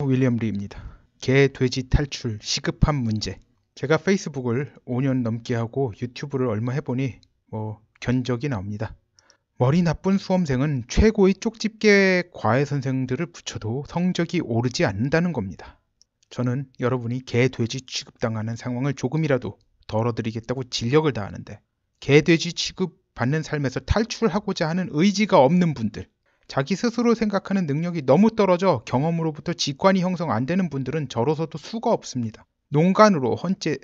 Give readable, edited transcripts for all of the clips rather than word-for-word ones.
윌리엄 리입니다. 개, 돼지 탈출, 시급한 문제. 제가 페이스북을 5년 넘게 하고 유튜브를 얼마 해보니 견적이 나옵니다. 머리 나쁜 수험생은 최고의 쪽집게 과외 선생들을 붙여도 성적이 오르지 않는다는 겁니다. 저는 여러분이 개, 돼지 취급당하는 상황을 조금이라도 덜어드리겠다고 진력을 다하는데, 개, 돼지 취급받는 삶에서 탈출하고자 하는 의지가 없는 분들, 자기 스스로 생각하는 능력이 너무 떨어져 경험으로부터 직관이 형성 안 되는 분들은 저로서도 수가 없습니다. 농간으로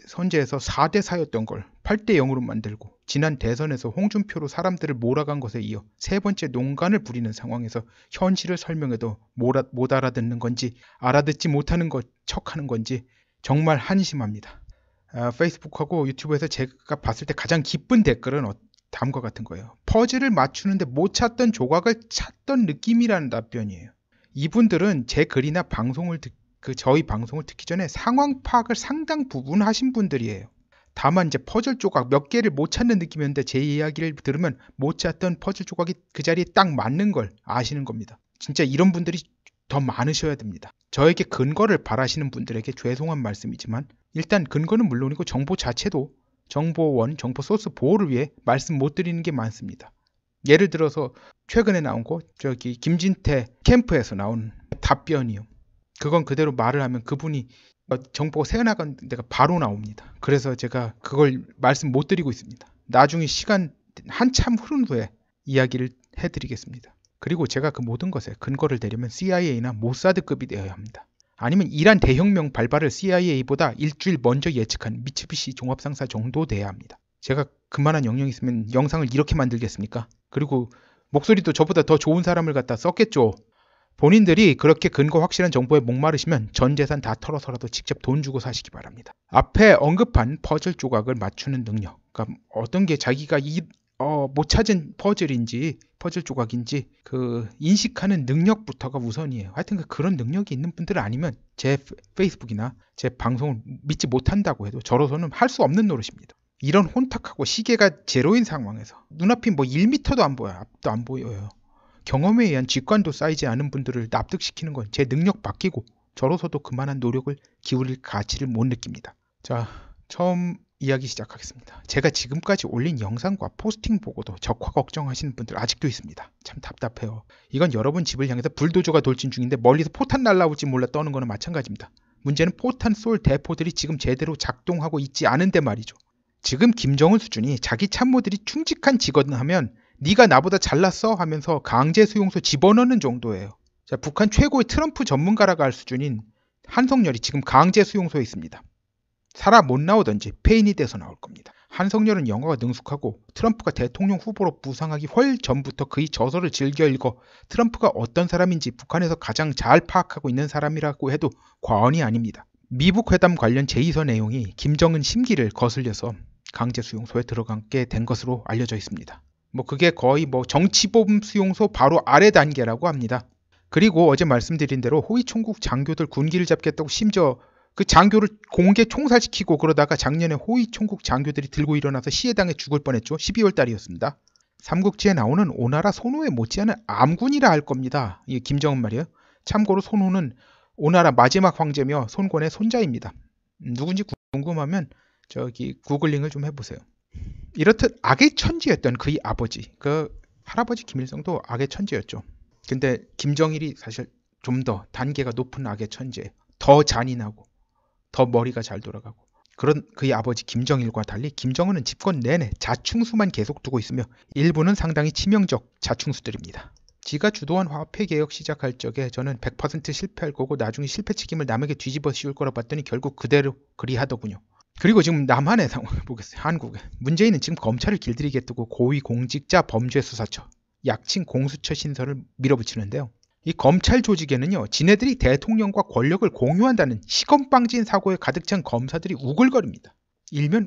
선제해서 4대4였던 걸 8대0으로 만들고, 지난 대선에서 홍준표로 사람들을 몰아간 것에 이어 세 번째 농간을 부리는 상황에서 현실을 설명해도 못 알아듣는 건지 알아듣지 못하는 척하는 건지 정말 한심합니다. 페이스북하고 유튜브에서 제가 봤을 때 가장 기쁜 댓글은 다음과 같은 거예요. 퍼즐을 맞추는데 못 찾던 조각을 찾던 느낌이라는 답변이에요. 이분들은 제 글이나 저희 방송을 듣기 전에 상황 파악을 상당 부분 하신 분들이에요. 다만 이제 퍼즐 조각 몇 개를 못 찾는 느낌이었는데 제 이야기를 들으면 못 찾던 퍼즐 조각이 그 자리에 딱 맞는 걸 아시는 겁니다. 진짜 이런 분들이 더 많으셔야 됩니다. 저에게 근거를 바라시는 분들에게 죄송한 말씀이지만, 일단 근거는 물론이고 정보 자체도 정보 소스 보호를 위해 말씀 못 드리는 게 많습니다. 예를 들어서 최근에 나온 거, 김진태 캠프에서 나온 답변이요. 그건 그대로 말을 하면 그분이 정보가 새어나간 데가 바로 나옵니다. 그래서 제가 그걸 말씀 못 드리고 있습니다. 나중에 시간 한참 흐른 후에 이야기를 해드리겠습니다. 그리고 제가 그 모든 것에 근거를 대려면 CIA나 모사드급이 되어야 합니다. 아니면 이란 대혁명 발발을 CIA보다 일주일 먼저 예측한 미츠비시 종합상사 정도 돼야 합니다. 제가 그만한 역량이 있으면 영상을 이렇게 만들겠습니까? 그리고 목소리도 저보다 더 좋은 사람을 갖다 썼겠죠. 본인들이 그렇게 근거 확실한 정보에 목마르시면 전 재산 다 털어서라도 직접 돈 주고 사시기 바랍니다. 앞에 언급한 퍼즐 조각을 맞추는 능력, 그러니까 어떤 게 자기가 못 찾은 퍼즐 조각인지 인식하는 능력부터가 우선이에요. 하여튼 그런 능력이 있는 분들 아니면 제 페이스북이나 제 방송을 믿지 못한다고 해도 저로서는 할 수 없는 노릇입니다. 이런 혼탁하고 시계가 제로인 상황에서 눈앞이 1m도 안 보여요. 앞도 안 보여요. 경험에 의한 직관도 쌓이지 않은 분들을 납득시키는 건 제 능력 밖이고, 저로서도 그만한 노력을 기울일 가치를 못 느낍니다. 자, 처음 이야기 시작하겠습니다. 제가 지금까지 올린 영상과 포스팅 보고도 적화 걱정하시는 분들 아직도 있습니다. 참 답답해요. 이건 여러분 집을 향해서 불도저가 돌진 중인데 멀리서 포탄 날라올지 몰라 떠는 거는 마찬가지입니다. 문제는 포탄 쏠 대포들이 지금 제대로 작동하고 있지 않은데 말이죠. 지금 김정은 수준이 자기 참모들이 충직한 직원을 하면 네가 나보다 잘났어 하면서 강제 수용소 집어넣는 정도예요. 자, 북한 최고의 트럼프 전문가라고 할 수준인 한성열이 지금 강제 수용소에 있습니다. 살아 못 나오던지 폐인이 돼서 나올 겁니다. 한성열은 영어가 능숙하고 트럼프가 대통령 후보로 부상하기 훨 전부터 그의 저서를 즐겨 읽어 트럼프가 어떤 사람인지 북한에서 가장 잘 파악하고 있는 사람이라고 해도 과언이 아닙니다. 미북 회담 관련 제의서 내용이 김정은 심기를 거슬려서 강제 수용소에 들어가게 된 것으로 알려져 있습니다. 그게 거의 정치범 수용소 바로 아래 단계라고 합니다. 그리고 어제 말씀드린 대로 호위 총국 장교들 군기를 잡겠다고 심지어 그 장교를 공개 총살시키고 그러다가 작년에 호위 총국 장교들이 들고 일어나서 시해당해 죽을 뻔했죠. 12월 달이었습니다. 삼국지에 나오는 오나라 손호에 못지않은 암군이라 할 겁니다. 이게 김정은 말이에요. 참고로 손호는 오나라 마지막 황제며 손권의 손자입니다. 누군지 궁금하면 구글링을 좀 해보세요. 이렇듯 악의 천지였던 그의 아버지, 할아버지 김일성도 악의 천지였죠. 근데 김정일이 사실 좀 더 단계가 높은 악의 천재, 더 잔인하고 더 머리가 잘 돌아가고, 그런 그의 아버지 김정일과 달리 김정은은 집권 내내 자충수만 계속 두고 있으며 일부는 상당히 치명적 자충수들입니다. 지가 주도한 화폐개혁 시작할 적에 저는 100% 실패할 거고 나중에 실패 책임을 남에게 뒤집어 씌울 거라 봤더니 결국 그대로 그리하더군요. 그리고 지금 남한의 상황을 보겠어요. 한국에. 문재인은 지금 검찰을 길들이게 두고 고위공직자 범죄수사처, 약칭 공수처 신설을 밀어붙이는데요. 이 검찰 조직에는요, 지네들이 대통령과 권력을 공유한다는 시건빵진 사고에 가득 찬 검사들이 우글거립니다. 일면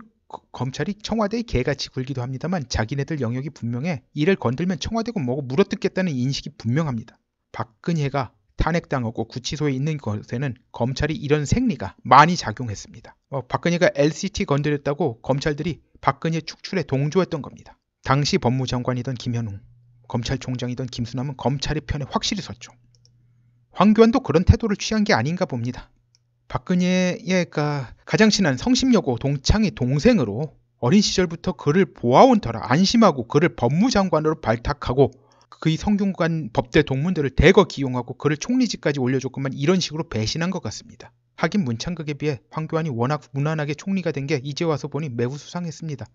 검찰이 청와대의 개같이 굴기도 합니다만 자기네들 영역이 분명해 이를 건들면 청와대고 뭐고 물어뜯겠다는 인식이 분명합니다. 박근혜가 탄핵당하고 구치소에 있는 것에는 검찰이 이런 생리가 많이 작용했습니다. 박근혜가 LCT 건드렸다고 검찰들이 박근혜 축출에 동조했던 겁니다. 당시 법무장관이던 김현웅, 검찰총장이던 김수남은 검찰의 편에 확실히 섰죠. 황교안도 그런 태도를 취한 게 아닌가 봅니다. 박근혜의 가장 친한 성심여고 동창의 동생으로 어린 시절부터 그를 보아온 터라 안심하고 그를 법무장관으로 발탁하고 그의 성균관 법대 동문들을 대거 기용하고 그를 총리직까지 올려줬건만 이런 식으로 배신한 것 같습니다. 하긴 문창극에 비해 황교안이 워낙 무난하게 총리가 된 게 이제 와서 보니 매우 수상했습니다.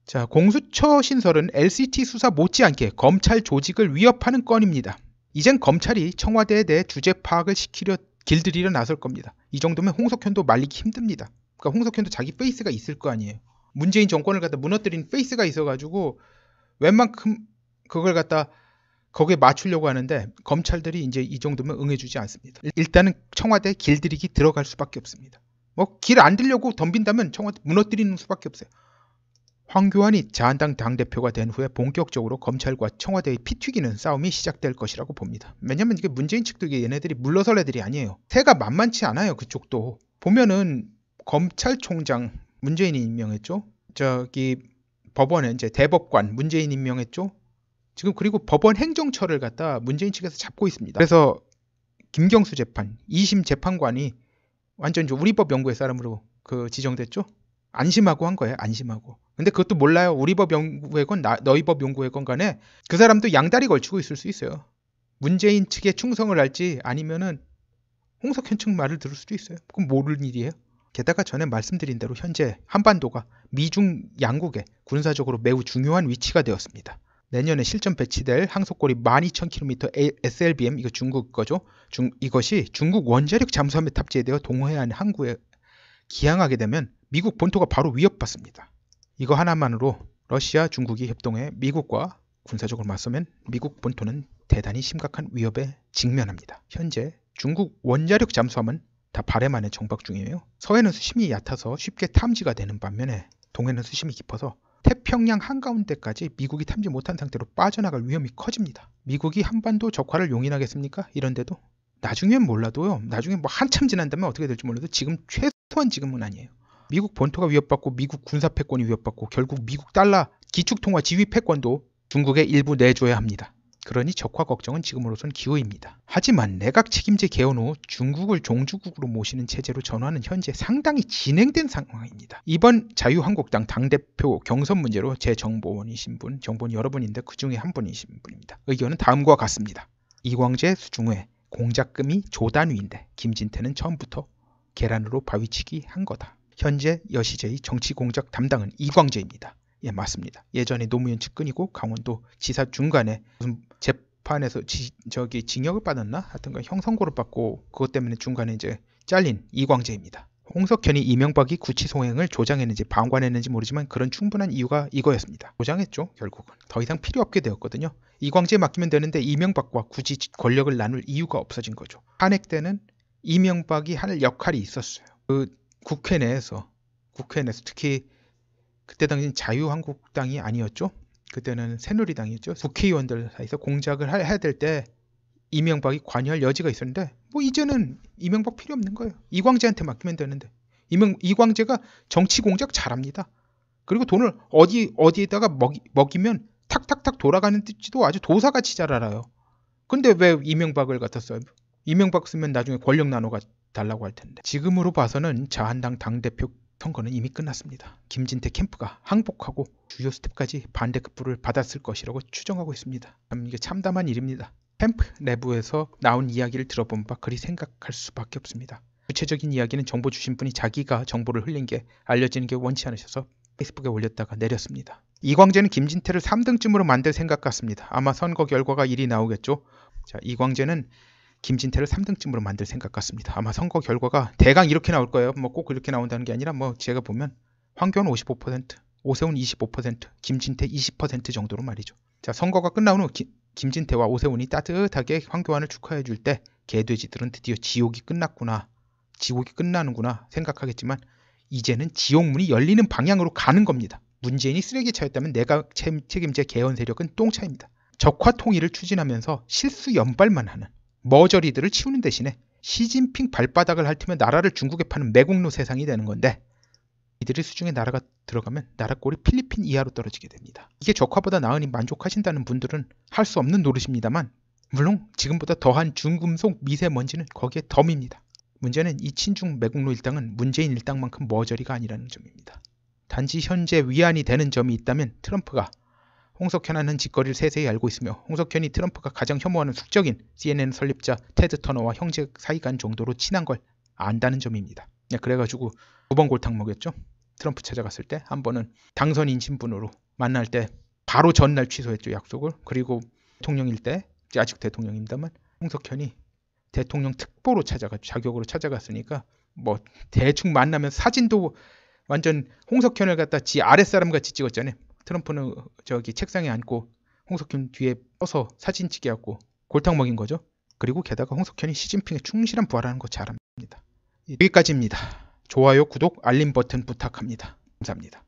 자, 공수처 신설은 LCT 수사 못지않게 검찰 조직을 위협하는 건입니다. 이젠 검찰이 청와대에 대해 주제 파악을 시키려 길들이려 나설 겁니다. 이 정도면 홍석현도 말리기 힘듭니다. 그러니까 홍석현도 자기 페이스가 있을 거 아니에요. 문재인 정권을 갖다 무너뜨린 페이스가 있어가지고 웬만큼 그걸 갖다 거기에 맞추려고 하는데 검찰들이 이제 이 정도면 응해주지 않습니다. 일단은 청와대 길들이기 들어갈 수밖에 없습니다. 뭐 길 안 들려고 덤빈다면 청와대 무너뜨리는 수밖에 없어요. 황교안이 자한당 당대표가 된 후에 본격적으로 검찰과 청와대의 피 튀기는 싸움이 시작될 것이라고 봅니다. 왜냐면 이게 문재인 측도 얘네들이 물러설 애들이 아니에요. 새가 만만치 않아요. 그쪽도. 보면은 검찰총장 문재인이 임명했죠. 저기 법원에 이제 대법관 문재인 임명했죠. 지금 그리고 법원 행정처를 갖다 문재인 측에서 잡고 있습니다. 그래서 김경수 재판 2심 재판관이 완전 우리법 연구회 사람으로 지정됐죠. 안심하고 한 거예요. 안심하고. 근데 그것도 몰라요. 우리법 연구회건 너희법 연구회건 간에 그 사람도 양다리 걸치고 있을 수 있어요. 문재인 측에 충성을 할지 아니면은 홍석현 측 말을 들을 수도 있어요. 그럼 모를 일이에요. 게다가 전에 말씀드린 대로 현재 한반도가 미중 양국의 군사적으로 매우 중요한 위치가 되었습니다. 내년에 실전 배치될 항속거리 12,000km SLBM, 이거 중국 거죠. 이것이 중국 원자력 잠수함에 탑재되어 동해안 항구에 기항하게 되면 미국 본토가 바로 위협받습니다. 이거 하나만으로 러시아, 중국이 협동해 미국과 군사적으로 맞서면 미국 본토는 대단히 심각한 위협에 직면합니다. 현재 중국 원자력 잠수함은 다 발해 안에 정박 중이에요. 서해는 수심이 얕아서 쉽게 탐지가 되는 반면에 동해는 수심이 깊어서 태평양 한가운데까지 미국이 탐지 못한 상태로 빠져나갈 위험이 커집니다. 미국이 한반도 적화를 용인하겠습니까? 이런데도 나중엔 몰라도요. 나중에 뭐 한참 지난다면 어떻게 될지 몰라도 지금 최소한 지금은 아니에요. 미국 본토가 위협받고 미국 군사 패권이 위협받고 결국 미국 달러 기축통화 지휘 패권도 중국에 일부 내줘야 합니다. 그러니 적화 걱정은 지금으로선 기우입니다. 하지만 내각 책임제 개헌 후 중국을 종주국으로 모시는 체제로 전환은 현재 상당히 진행된 상황입니다. 이번 자유한국당 당대표 경선 문제로 제 정보원이신 분, 정보원 여러분인데 그 중에 한 분이신 분입니다. 의견은 다음과 같습니다. 이광재, 수중회, 공작금이 조단위인데 김진태는 처음부터 계란으로 바위치기 한 거다. 현재 여시제의 정치공작 담당은 이광재입니다. 예, 맞습니다. 예전에 노무현 측근이고 강원도 지사 중간에 무슨 재판에서 징역을 받았나? 하여튼간 형선고를 받고 그것 때문에 중간에 이제 잘린 이광재입니다. 홍석현이 이명박이 구치소행을 조장했는지 방관했는지 모르지만 그런 충분한 이유가 이거였습니다. 조장했죠. 결국은. 더 이상 필요 없게 되었거든요. 이광재에 맡기면 되는데 이명박과 굳이 권력을 나눌 이유가 없어진 거죠. 탄핵 때는 이명박이 할 역할이 있었어요. 국회 내에서 특히 그때 당시엔 자유한국당이 아니었죠. 그때는 새누리당이었죠. 국회의원들 사이에서 공작을 해야 될 때 이명박이 관여할 여지가 있었는데 뭐 이제는 이명박 필요 없는 거예요. 이광재한테 맡기면 되는데 이광재가 정치 공작 잘합니다. 그리고 돈을 어디에다가 먹이면 탁탁탁 돌아가는 지도 아주 도사같이 잘 알아요. 근데 왜 이명박을 갖다 써요? 이명박 쓰면 나중에 권력 나눠가 달라고 할 텐데. 지금으로 봐서는 자한당 당대표 선거는 이미 끝났습니다. 김진태 캠프가 항복하고 주요 스텝까지 반대급부를 받았을 것이라고 추정하고 있습니다. 이게 참담한 일입니다. 캠프 내부에서 나온 이야기를 들어본 바 그리 생각할 수밖에 없습니다. 구체적인 이야기는 정보 주신 분이 자기가 정보를 흘린 게 알려지는 게 원치 않으셔서 페이스북에 올렸다가 내렸습니다. 이광재는 김진태를 3등쯤으로 만들 생각 같습니다. 아마 선거 결과가 일이 나오겠죠. 자, 이광재는 김진태를 3등쯤으로 만들 생각 같습니다. 아마 선거 결과가 대강 이렇게 나올 거예요. 뭐 꼭 그렇게 나온다는 게 아니라 뭐 제가 보면 황교안 55%, 오세훈 25%, 김진태 20% 정도로 말이죠. 자, 선거가 끝나온 후 김진태와 오세훈이 따뜻하게 황교안을 축하해 줄 때 개돼지들은 드디어 지옥이 끝났구나, 지옥이 끝나는구나 생각하겠지만 이제는 지옥문이 열리는 방향으로 가는 겁니다. 문재인이 쓰레기차였다면 내각 책임제 개헌 세력은 똥차입니다. 적화 통일을 추진하면서 실수 연발만 하는 머저리들을 치우는 대신에 시진핑 발바닥을 핥으며 나라를 중국에 파는 매국노 세상이 되는 건데 이들의 수중에 나라가 들어가면 나라 꼴이 필리핀 이하로 떨어지게 됩니다. 이게 적화보다 나으니 만족하신다는 분들은 할 수 없는 노릇입니다만 물론 지금보다 더한 중금속 미세먼지는 거기에 덤입니다. 문제는 이 친중 매국노 일당은 문재인 일당만큼 머저리가 아니라는 점입니다. 단지 현재 위안이 되는 점이 있다면 트럼프가 홍석현하는 짓거리를 세세히 알고 있으며 홍석현이 트럼프가 가장 혐오하는 숙적인 CNN 설립자 테드 터너와 형제 사이간 정도로 친한 걸 안다는 점입니다. 그래가지고 2번 골탕 먹였죠. 트럼프 찾아갔을 때 한 번은 당선인 신분으로 만날 때 바로 전날 취소했죠, 약속을. 그리고 대통령일 때 아직 대통령입니다만 홍석현이 대통령 특보로 찾아갔죠. 자격으로 찾아갔으니까 뭐 대충 만나면 사진도 완전 홍석현을 갖다 지 아랫사람 같이 찍었잖아요. 트럼프는 저기 책상에 앉고 홍석현 뒤에 서서 사진 찍게 하고 골탕 먹인 거죠. 그리고 게다가 홍석현이 시진핑에 충실한 부하라는 거 잘 압니다. 여기까지입니다. 좋아요, 구독, 알림 버튼 부탁합니다. 감사합니다.